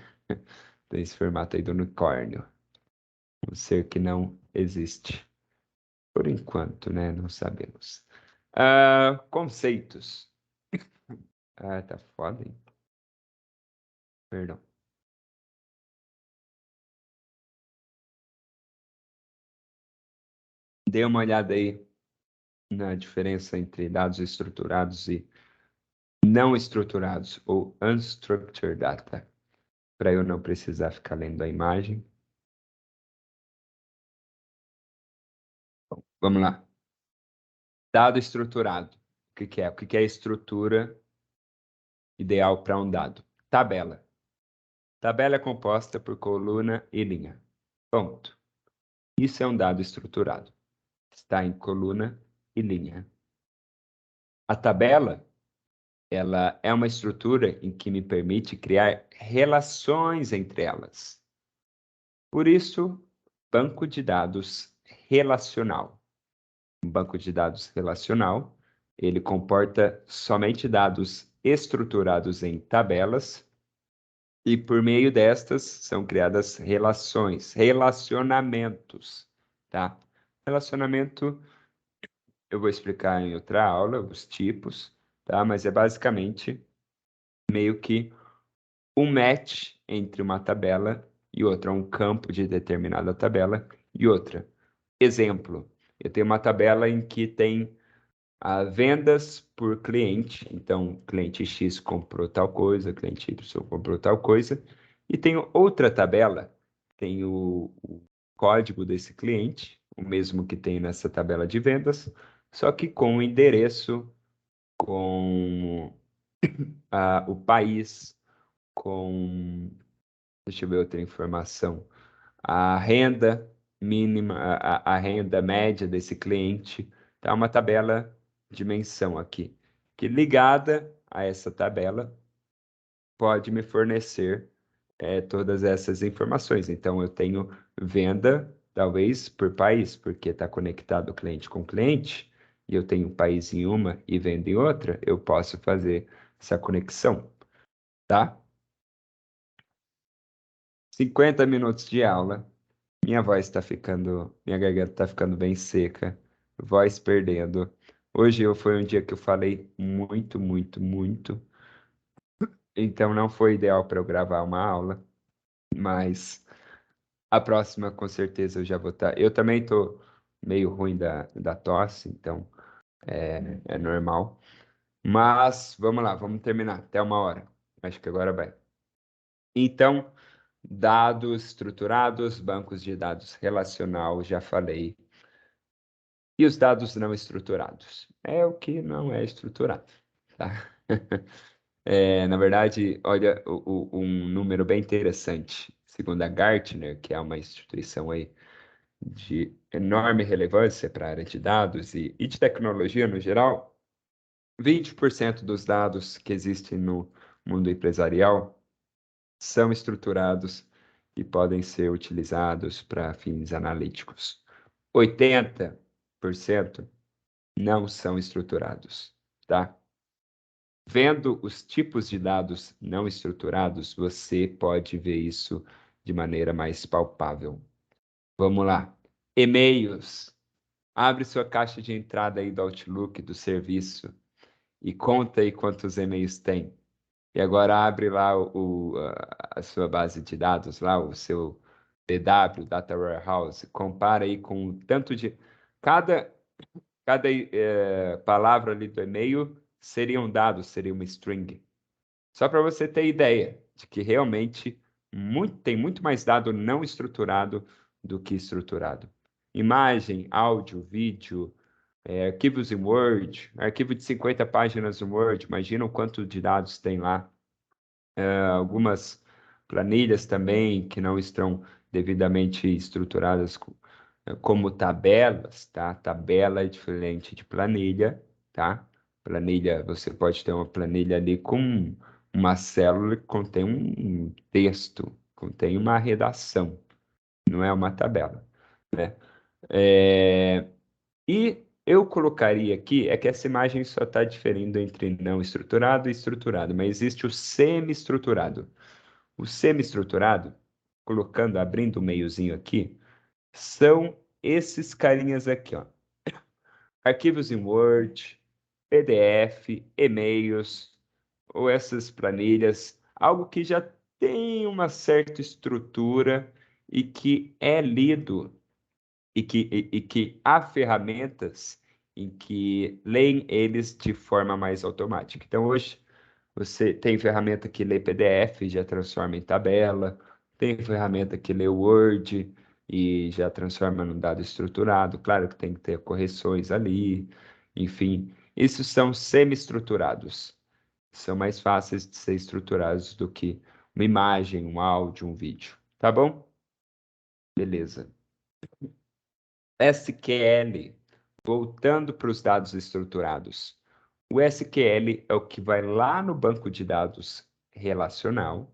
tem esse formato aí do unicórnio, um ser que não existe. Por enquanto, né? Não sabemos. Conceitos. Tá foda, hein? Perdão. Dê uma olhada aí na diferença entre dados estruturados e não estruturados, ou unstructured data, para eu não precisar ficar lendo a imagem. Vamos lá. Dado estruturado. O que que é? O que que é a estrutura ideal para um dado? Tabela. Tabela é composta por coluna e linha. Ponto. Isso é um dado estruturado. Está em coluna e linha. A tabela, ela é uma estrutura em que me permite criar relações entre elas. Por isso, banco de dados relacional. Um banco de dados relacional, ele comporta somente dados estruturados em tabelas, e por meio destas são criadas relacionamentos, tá? Relacionamento, eu vou explicar em outra aula, os tipos, tá? Mas é basicamente meio que um match entre uma tabela e outra, um campo de determinada tabela e outra. Exemplo, eu tenho uma tabela em que tem vendas por cliente, então cliente X comprou tal coisa, cliente Y comprou tal coisa, e tenho outra tabela, tem o código desse cliente, o mesmo que tem nessa tabela de vendas, só que com o endereço, com o país, com, deixa eu ver outra informação, a renda mínima, a renda média desse cliente, tá uma tabela de menção aqui, que ligada a essa tabela pode me fornecer todas essas informações. Então, eu tenho venda, talvez, por país, porque está conectado cliente com cliente, e eu tenho um país em uma e venda em outra, eu posso fazer essa conexão, tá? 50 minutos de aula. Minha voz está ficando, minha garganta está ficando bem seca, voz perdendo. Hoje foi um dia que eu falei muito, muito, muito, então não foi ideal para eu gravar uma aula, mas a próxima com certeza eu já vou estar. Eu também estou meio ruim da tosse, então é normal. Mas vamos lá, vamos terminar, até 1 hora. Acho que agora vai. Então, dados estruturados, bancos de dados relacional, já falei. E os dados não estruturados? É o que não é estruturado, tá? Na verdade, olha um número bem interessante. Segundo a Gartner, que é uma instituição aí de enorme relevância para a área de dados e de tecnologia no geral, 20% dos dados que existem no mundo empresarial são estruturados e podem ser utilizados para fins analíticos. 80% não são estruturados, tá? Vendo os tipos de dados não estruturados, você pode ver isso de maneira mais palpável. Vamos lá. E-mails. Abre sua caixa de entrada aí do Outlook, do serviço, e conta aí quantos e-mails tem. E agora abre lá a sua base de dados, lá o seu DW, Data Warehouse, compara aí com o tanto de... Cada palavra ali do e-mail seria um dado, seria uma string. Só para você ter ideia de que realmente tem muito mais dado não estruturado do que estruturado. Imagem, áudio, vídeo, arquivos em Word, arquivo de 50 páginas em Word, imagina o quanto de dados tem lá. Algumas planilhas também que não estão devidamente estruturadas como tabelas, tá? Tabela é diferente de planilha, tá? Planilha, você pode ter uma planilha ali com uma célula que contém um texto, contém uma redação, não é uma tabela, né? E eu colocaria aqui, é que essa imagem só está diferindo entre não estruturado e estruturado, mas existe o semi-estruturado. O semi-estruturado, colocando, abrindo o meiozinho aqui, são esses carinhas aqui, ó. Arquivos em Word, PDF, e-mails, ou essas planilhas, algo que já tem uma certa estrutura e que é lido e que há ferramentas em que leem eles de forma mais automática. Então, hoje, você tem ferramenta que lê PDF e já transforma em tabela, tem ferramenta que lê Word e já transforma num dado estruturado. Claro que tem que ter correções ali, enfim. Esses são semi-estruturados. São mais fáceis de ser estruturados do que uma imagem, um áudio, um vídeo. Tá bom? Beleza. SQL, voltando para os dados estruturados. O SQL é o que vai lá no banco de dados relacional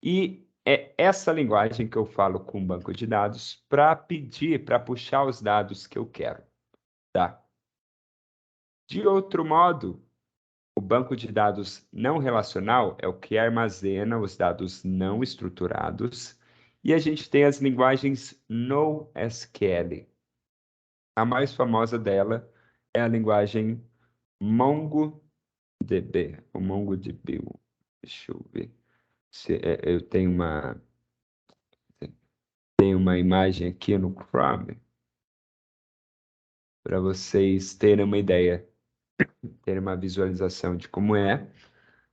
e é essa linguagem que eu falo com o banco de dados para pedir, para puxar os dados que eu quero, tá? De outro modo, o banco de dados não relacional é o que armazena os dados não estruturados. E a gente tem as linguagens NoSQL. A mais famosa dela é a linguagem MongoDB. O MongoDB. Deixa eu ver. Eu tenho uma imagem aqui no Chrome para vocês terem uma ideia, terem uma visualização de como é.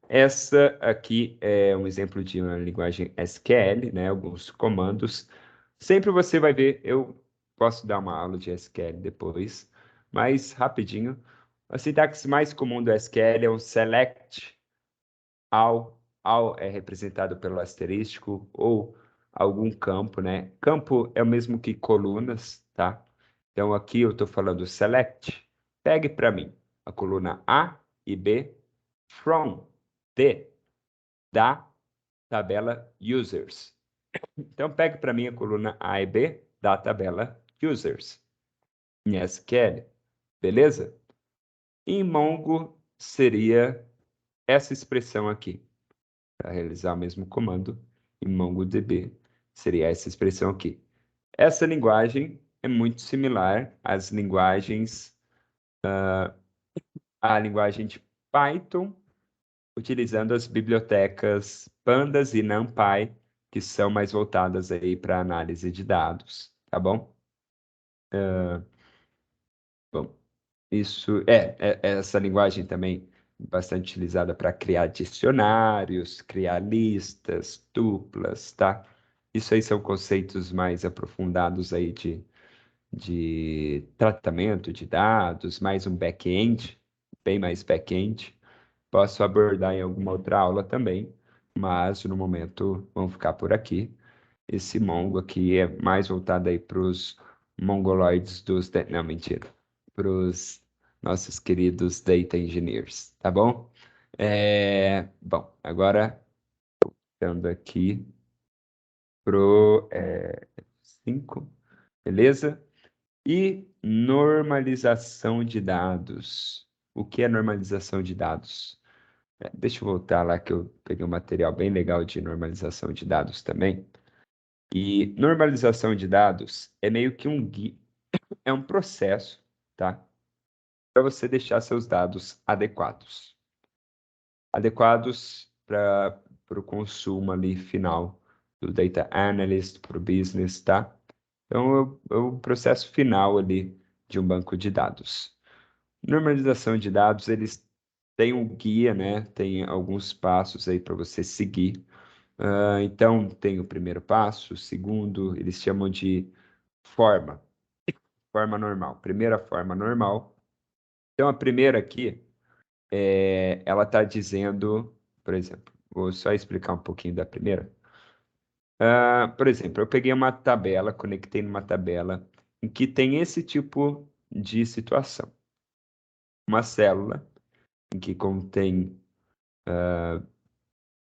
Essa aqui é um exemplo de uma linguagem SQL, né? Alguns comandos. Sempre você vai ver, eu posso dar uma aula de SQL depois, mas rapidinho. A sintaxe mais comum do SQL é o select all é representado pelo asterístico ou algum campo, né? Campo é o mesmo que colunas, tá? Então aqui eu estou falando select, pegue para mim a coluna A e B from da tabela users. Então pegue para mim a coluna A e B da tabela users em SQL, beleza? Em Mongo seria essa expressão aqui. Para realizar o mesmo comando em MongoDB, seria essa expressão aqui. Essa linguagem é muito similar às linguagens, à linguagem de Python, utilizando as bibliotecas Pandas e NumPy, que são mais voltadas aí para análise de dados, tá bom? Bom, isso essa linguagem também bastante utilizada para criar dicionários, criar listas, tuplas, tá? Isso aí são conceitos mais aprofundados aí de tratamento de dados, mais um back-end, bem mais back-end. Posso abordar em alguma outra aula também, mas no momento vamos ficar por aqui. Esse Mongo aqui é mais voltado aí para os mongoloides Não, mentira. Para os nossos queridos data engineers, tá bom? Bom, agora, estando aqui pro 5, beleza? E normalização de dados. O que é normalização de dados? Deixa eu voltar lá que eu peguei um material bem legal de normalização de dados também. E normalização de dados é meio que é um processo, tá? Para você deixar seus dados adequados. Adequados para o consumo ali final do data analyst, para o business, tá? Então, é o processo final ali de um banco de dados. Normalização de dados, eles têm um guia, né? Tem alguns passos aí para você seguir. Então, tem o primeiro passo, o segundo, eles chamam de forma normal. Primeira forma normal. Então, a primeira aqui, ela está dizendo, por exemplo, vou só explicar um pouquinho da primeira. Por exemplo, eu peguei uma tabela, conectei numa tabela em que tem esse tipo de situação. Uma célula em que contém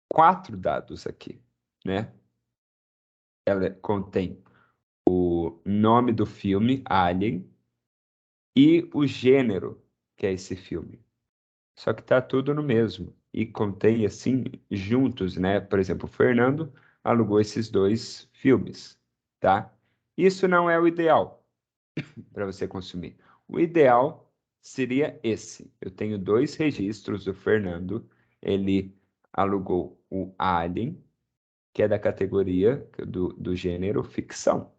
4 dados aqui, né? Ela contém o nome do filme, Alien, e o gênero que é esse filme. Só que tá tudo no mesmo. E contém, assim, juntos, né? Por exemplo, o Fernando alugou esses 2 filmes, tá? Isso não é o ideal para você consumir. O ideal seria esse. Eu tenho 2 registros do Fernando. Ele alugou o Alien, que é da categoria do gênero ficção.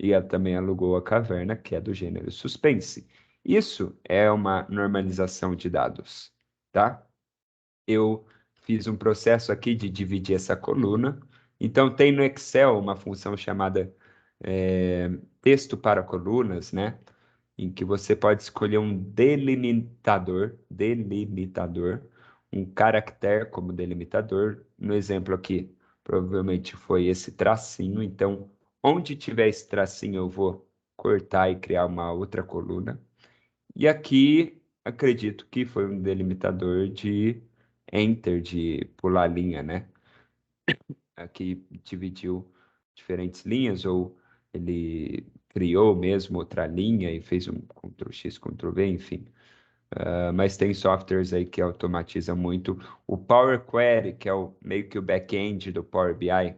E ela também alugou a Caverna, que é do gênero suspense. Isso é uma normalização de dados, tá? Eu fiz um processo aqui de dividir essa coluna. Então, tem no Excel uma função chamada texto para colunas, né? Em que você pode escolher um delimitador, um caractere como delimitador. No exemplo aqui, provavelmente foi esse tracinho. Então, onde tiver esse tracinho, eu vou cortar e criar uma outra coluna. E aqui, acredito que foi um delimitador de enter, de pular linha, né? Aqui dividiu diferentes linhas, ou ele criou mesmo outra linha e fez um Ctrl+X, Ctrl+V, enfim. mas tem softwares aí que automatizam muito. O Power Query, que é meio que o back-end do Power BI,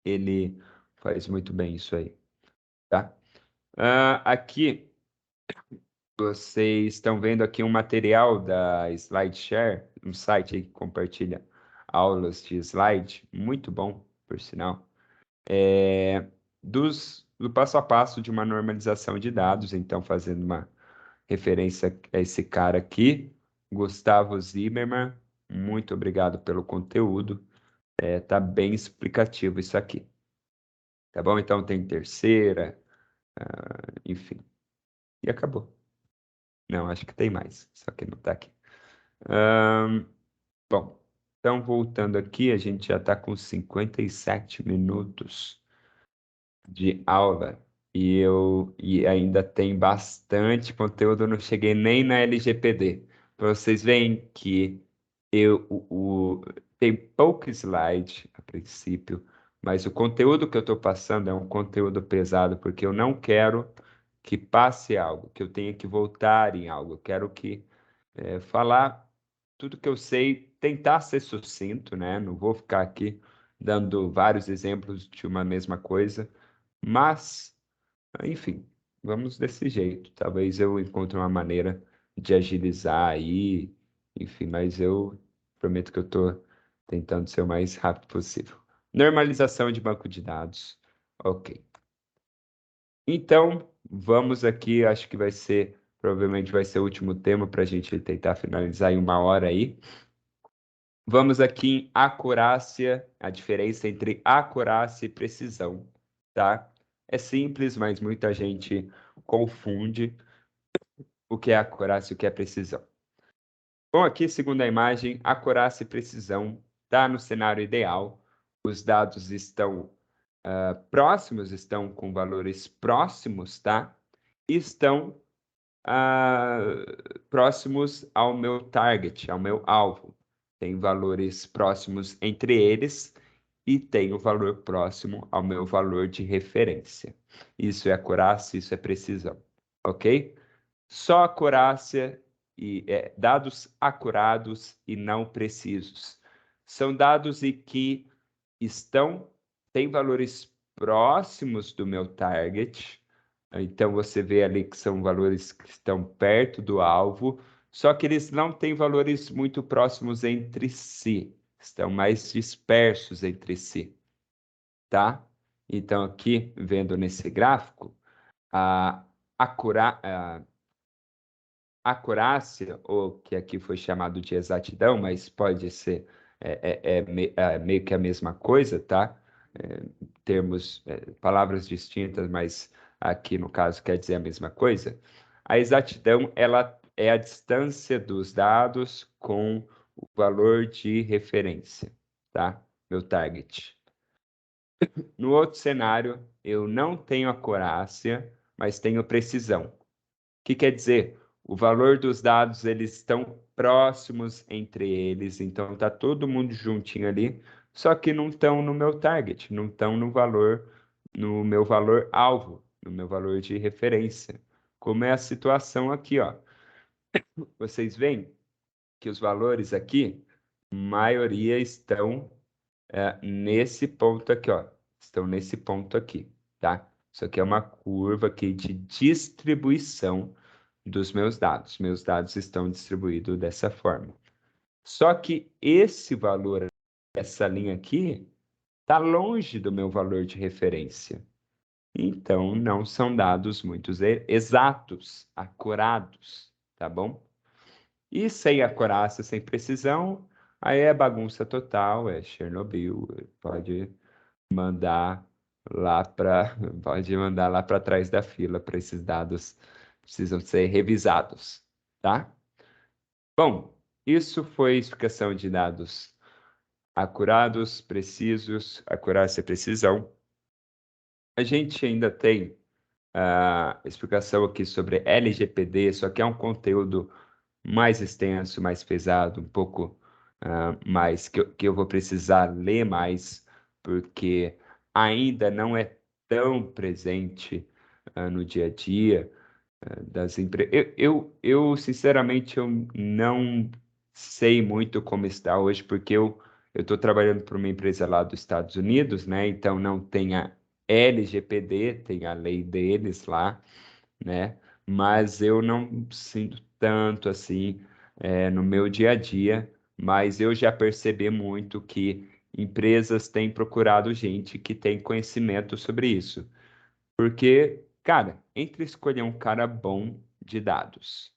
ele faz muito bem isso aí, tá? Aqui, vocês estão vendo aqui um material da SlideShare, um site aí que compartilha aulas de slide, muito bom, por sinal. Do passo a passo de uma normalização de dados, então fazendo uma referência a esse cara aqui, Gustavo Zimmermann, muito obrigado pelo conteúdo, tá bem explicativo isso aqui, tá bom? Então tem terceira, enfim, e acabou. Não, acho que tem mais, só que não tá aqui. Bom, então voltando aqui, a gente já está com 57 minutos de aula e ainda tem bastante conteúdo, eu não cheguei nem na LGPD. Para vocês verem que tem pouco slide a princípio, mas o conteúdo que eu estou passando é um conteúdo pesado, porque eu não quero que passe algo, que eu tenha que voltar em algo. Eu quero que falar tudo que eu sei, tentar ser sucinto, né? Não vou ficar aqui dando vários exemplos de uma mesma coisa, mas, enfim, vamos desse jeito. Talvez eu encontre uma maneira de agilizar aí, enfim, mas eu prometo que eu estou tentando ser o mais rápido possível. Normalização de banco de dados. Ok. Então, vamos aqui, acho que provavelmente vai ser o último tema para a gente tentar finalizar em 1 hora aí. Vamos aqui em acurácia, a diferença entre acurácia e precisão, tá? É simples, mas muita gente confunde o que é acurácia e o que é precisão. Bom, aqui, segundo a imagem, acurácia e precisão tá no cenário ideal. Os dados estão próximos, estão com valores próximos, tá? E estão próximos ao meu target, ao meu alvo. Tem valores próximos entre eles e tem o valor próximo ao meu valor de referência. Isso é acurácia, isso é precisão, ok? Só acurácia e dados acurados e não precisos. São dados em que têm valores próximos do meu target. Então você vê ali que são valores que estão perto do alvo, só que eles não têm valores muito próximos entre si, estão mais dispersos entre si, tá? Então aqui, vendo nesse gráfico, a, a acurácia, ou que aqui foi chamado de exatidão, mas pode ser meio que a mesma coisa, tá? Termos, palavras distintas, mas aqui no caso quer dizer a mesma coisa. A exatidão, ela é a distância dos dados com o valor de referência, tá? Meu target. No outro cenário, eu não tenho acurácia, mas tenho precisão. O que quer dizer? O valor dos dados, eles estão próximos entre eles, então tá todo mundo juntinho ali, só que não estão no meu target, não estão no meu valor alvo, no meu valor de referência. Como é a situação aqui, ó. Vocês veem que os valores aqui, maioria estão nesse ponto aqui, ó. Estão nesse ponto aqui, tá? Isso aqui é uma curva aqui de distribuição dos meus dados. Meus dados estão distribuídos dessa forma. Só que esse valor, essa linha aqui, está longe do meu valor de referência. Então, não são dados muito exatos, acurados, tá bom? E sem acurácia, sem precisão, aí é bagunça total, é Chernobyl, pode mandar pode mandar lá para trás da fila para esses dados precisam ser revisados, tá? Bom, isso foi explicação de dados acurados, precisos, acurácia e precisão. A gente ainda tem a explicação aqui sobre LGPD, só que é um conteúdo mais extenso, mais pesado, um pouco mais que eu vou precisar ler mais, porque ainda não é tão presente no dia a dia. das empresas. Sinceramente, eu não sei muito como está hoje, porque eu estou trabalhando para uma empresa lá dos Estados Unidos, né? Então não tem a LGPD, tem a lei deles lá, né? Mas eu não sinto tanto assim no meu dia a dia, mas eu já percebi muito que empresas têm procurado gente que tem conhecimento sobre isso. Porque, cara, entre escolher um cara bom de dados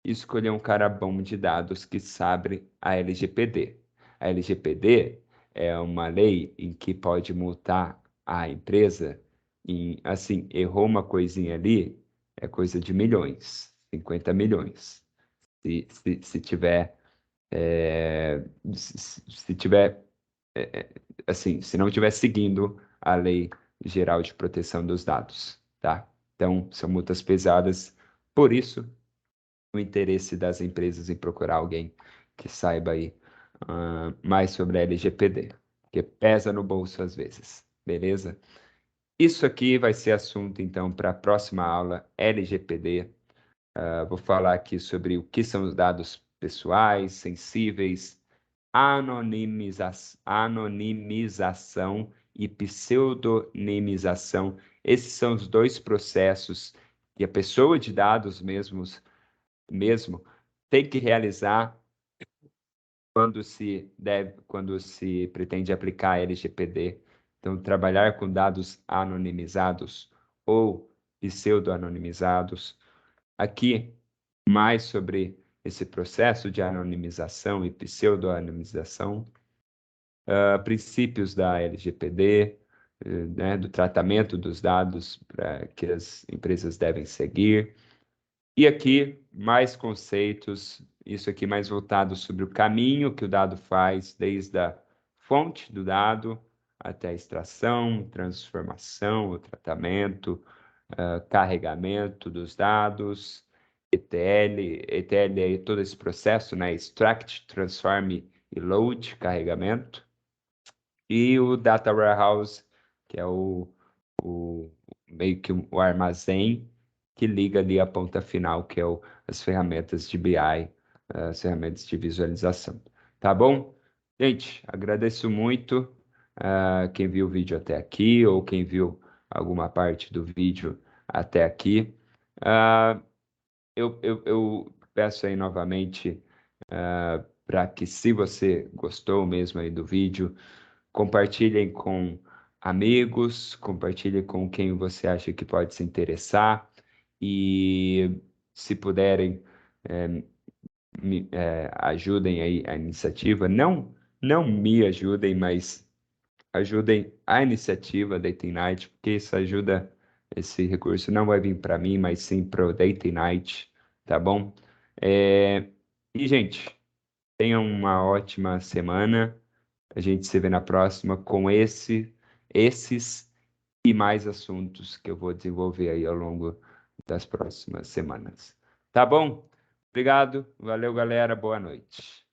e escolher um cara bom de dados que sabe a LGPD. A LGPD é uma lei em que pode multar a empresa em, assim, errou uma coisinha ali, é coisa de milhões, 50 milhões. Se tiver, se tiver assim, se não estiver seguindo a Lei Geral de Proteção dos Dados, tá? Então, são multas pesadas. Por isso, o interesse das empresas em procurar alguém que saiba aí mais sobre a LGPD, que pesa no bolso às vezes, beleza? Isso aqui vai ser assunto, então, para a próxima aula, LGPD. Vou falar aqui sobre o que são os dados pessoais, sensíveis, anonimização e pseudonimização. Esses são os dois processos que a pessoa de dados mesmo tem que realizar quando se pretende aplicar a LGPD. Então, trabalhar com dados anonimizados ou pseudo-anonimizados. Aqui, mais sobre esse processo de anonimização e pseudo-anonimização, princípios da LGPD, né, do tratamento dos dados que as empresas devem seguir. E aqui, mais conceitos, isso aqui mais voltado sobre o caminho que o dado faz, desde a fonte do dado até a extração, transformação, o tratamento, carregamento dos dados, ETL é todo esse processo, né? Extract, Transform e Load, carregamento. E o Data Warehouse, que é o meio que o armazém que liga ali a ponta final, que é as ferramentas de BI, as ferramentas de visualização. Tá bom? Gente, agradeço muito quem viu o vídeo até aqui ou quem viu alguma parte do vídeo até aqui. Ah, eu peço aí novamente para que, se você gostou mesmo aí do vídeo, compartilhem com amigos, compartilhem com quem você acha que pode se interessar e, se puderem, ajudem aí a iniciativa. Não me ajudem, mas ajudem a iniciativa Date Night, porque isso ajuda, esse recurso não vai vir para mim, mas sim para o Date Night, tá bom? E, gente, tenham uma ótima semana. A gente se vê na próxima com esses e mais assuntos que eu vou desenvolver aí ao longo das próximas semanas. Tá bom? Obrigado. Valeu, galera. Boa noite.